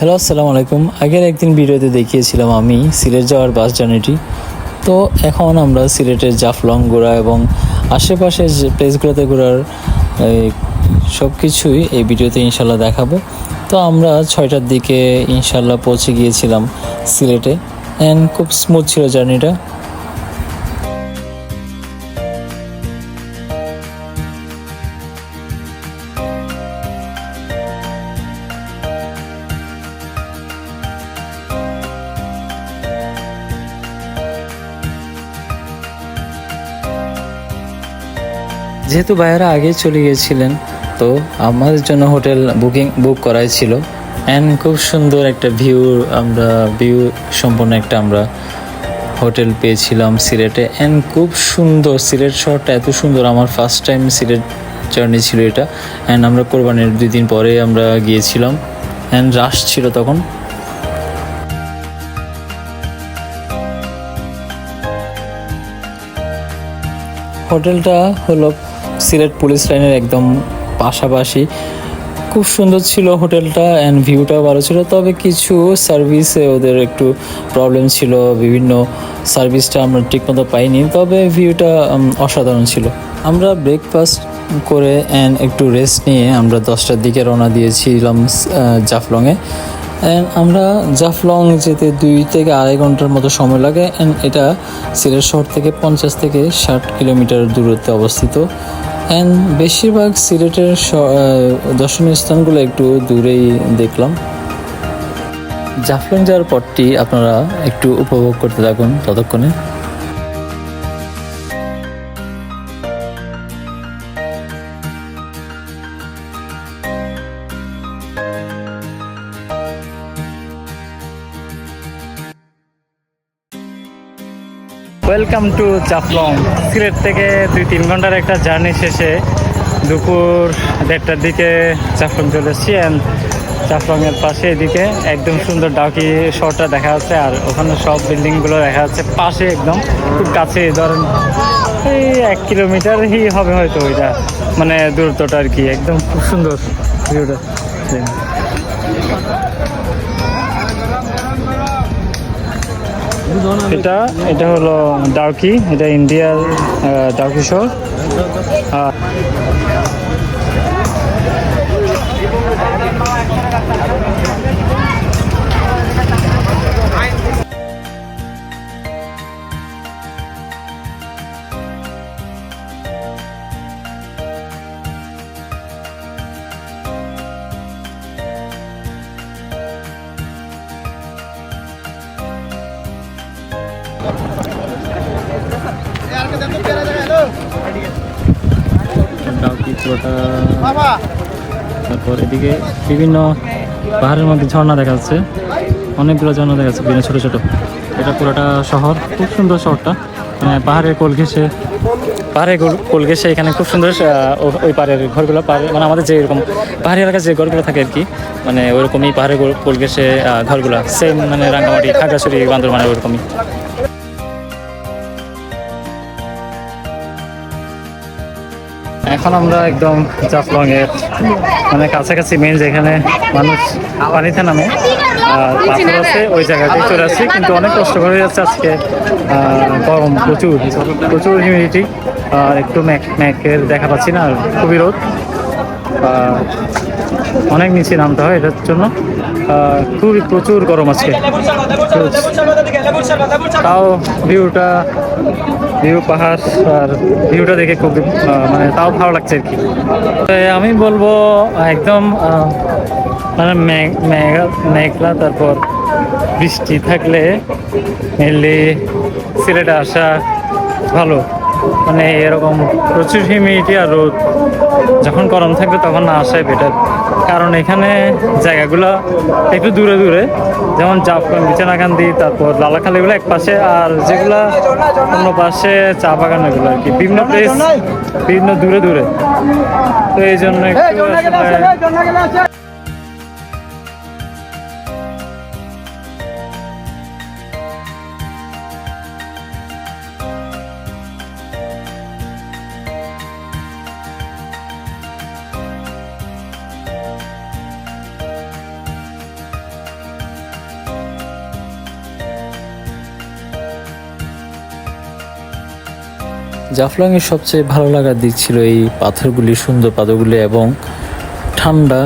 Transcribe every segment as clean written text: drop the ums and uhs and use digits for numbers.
Hello, আসসালামু আলাইকুম। আগের একদিন ভিডিওতে দেখিয়েছিলাম আমি সিলেট যাওয়ার বাস জার্নিটি। তো এখন আমরা সিলেটের জাফলং ঘোরা এবং আশেপাশের যে প্লেসগুলোতে ঘোরার সব কিছুই এই ভিডিওতে ইনশাল্লাহ দেখাবো। তো আমরা 6টার দিকে ইনশাল্লাহ পৌঁছে গিয়েছিলাম সিলেটে, অ্যান্ড খুব স্মুথ ছিল জার্নিটা। যেহেতু ভাইয়ারা আগে চলে গিয়েছিলেন, তো আমাদের জন্য হোটেল বুক করাই ছিল। অ্যান্ড খুব সুন্দর একটা ভিউ সম্পন্ন একটা আমরা হোটেল পেয়েছিলাম সিলেটে। অ্যান্ড খুব সুন্দর, সিলেট শহরটা এত সুন্দর। আমার ফার্স্ট টাইম সিলেট জার্নি ছিল এটা। অ্যান্ড আমরা কোরবানির 2 দিন পরে আমরা গিয়েছিলাম, অ্যান্ড রাশ ছিল তখন। হোটেলটা হলো সিলেট পুলিশ লাইনের একদম পাশাপাশি। খুব সুন্দর ছিল হোটেলটা, অ্যান্ড ভিউটাও ভালো ছিল। তবে কিছু সার্ভিসে ওদের একটু প্রবলেম ছিল, বিভিন্ন সার্ভিসটা আমরা ঠিকমতো পাইনি। তবে ভিউটা অসাধারণ ছিল। আমরা ব্রেকফাস্ট করে অ্যান্ড একটু রেস্ট নিয়ে আমরা 10টার দিকে রওনা দিয়েছিলাম জাফলংয়ে। অ্যান্ড আমরা জাফলং যেতে 2 থেকে 2.5 ঘন্টার মতো সময় লাগে। অ্যান্ড এটা সিলেট শহর থেকে 50 থেকে 60 কিলোমিটার দূরত্বে অবস্থিত। অ্যান্ড বেশিরভাগ সিলেটের দর্শনীয় স্থানগুলো একটু দূরেই দেখলাম। জাফলং যাওয়ার পরটি আপনারা একটু উপভোগ করতে থাকুন ততক্ষণে। Welcome to Jaflong. সিলেট থেকে 2-3 ঘন্টার একটা জার্নি শেষে দুপুর 1:30টার দিকে জাফলং চলে এসেছি। অ্যান্ড জাফলংয়ের পাশে এদিকে একদম সুন্দর ডাউকি শহরটা দেখা যাচ্ছে, আর ওখানে সব বিল্ডিংগুলো দেখা যাচ্ছে পাশে, একদম খুব কাছে। ধরেন এই 1 কিলোমিটারই হবে হয়তো ওইটা, মানে দূরত্বটা আর কি। একদম খুব সুন্দর ভিউটা। এটা হলো ডাউকি, এটা ইন্ডিয়ার ডাউকি শহর। তারপর এদিকে বিভিন্ন পাহাড়ের মধ্যে ঝর্ণা দেখা যাচ্ছে, অনেকগুলো ঝর্ণা দেখা যাচ্ছে, বিভিন্ন ছোট ছোট। এটা পুরোটা শহর, খুব সুন্দর শহরটা। মানে পাহাড়ের কোল ঘেঁষে এখানে খুব সুন্দর ওই পাহাড়ের ঘরগুলো, মানে আমাদের যে এরকম পাহাড়ি এলাকায় যে ঘরগুলো থাকে আর কি, মানে ওইরকমই পাহাড়ের কোল ঘেঁষে ঘরগুলো সেম, মানে রাঙ্গামাটি, খাগড়াছড়ি, বান্দরবানের ওইরকমই। এখন আমরা একদম জাফলং এর মানে কাছাকাছি, মেন যেখানে মানুষ পানিতে নামে পাথর আছে, ওই জায়গাতেই চলে আসছি। কিন্তু অনেক কষ্ট করে যাচ্ছে আজকে, গরম প্রচুর হিউমিডিটি, একটু ম্যাকের দেখা পাচ্ছি না, আর খুবই রোদ। অনেক নিচে নামতে হয় এটার জন্য, প্রচুর গরম আজকে। তাও ভিউ পাহাড় আর ভিউটা দেখে খুব মানে তাও ভালো লাগছে আর কি। আমি বলবো একদম মানে মেঘলা, তারপর বৃষ্টি থাকলে মেনলি সিলেটে আসা ভালো। মানে এরকম প্রচুর হিউমিডিটি আর রোদ যখন গরম থাকবে তখন না আসাই বেটার। কারণ এখানে জায়গাগুলো একটু দূরে দূরে, যেমন জাফলং, বিছানাকান্দি, তারপর লালাখালি, এগুলো এক পাশে, আর যেগুলো অন্য পাশে চা বাগান, এগুলো আর কি বিভিন্ন প্লেস, বিভিন্ন দূরে দূরে। তো এই জন্য একটু জাফলংয়ের সবচেয়ে ভালো লাগার দিক ছিল এই পাথরগুলি, সুন্দর পাথরগুলি এবং ঠান্ডা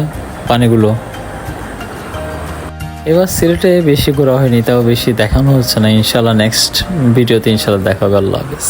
পানিগুলো। এবার সিলেটে বেশি ঘোরা হয়নি, তাও বেশি দেখানো হচ্ছে না। ইনশাল্লাহ নেক্সট ভিডিওতে ইনশাল্লাহ দেখা হবে। আল্লাহ হাফেজ।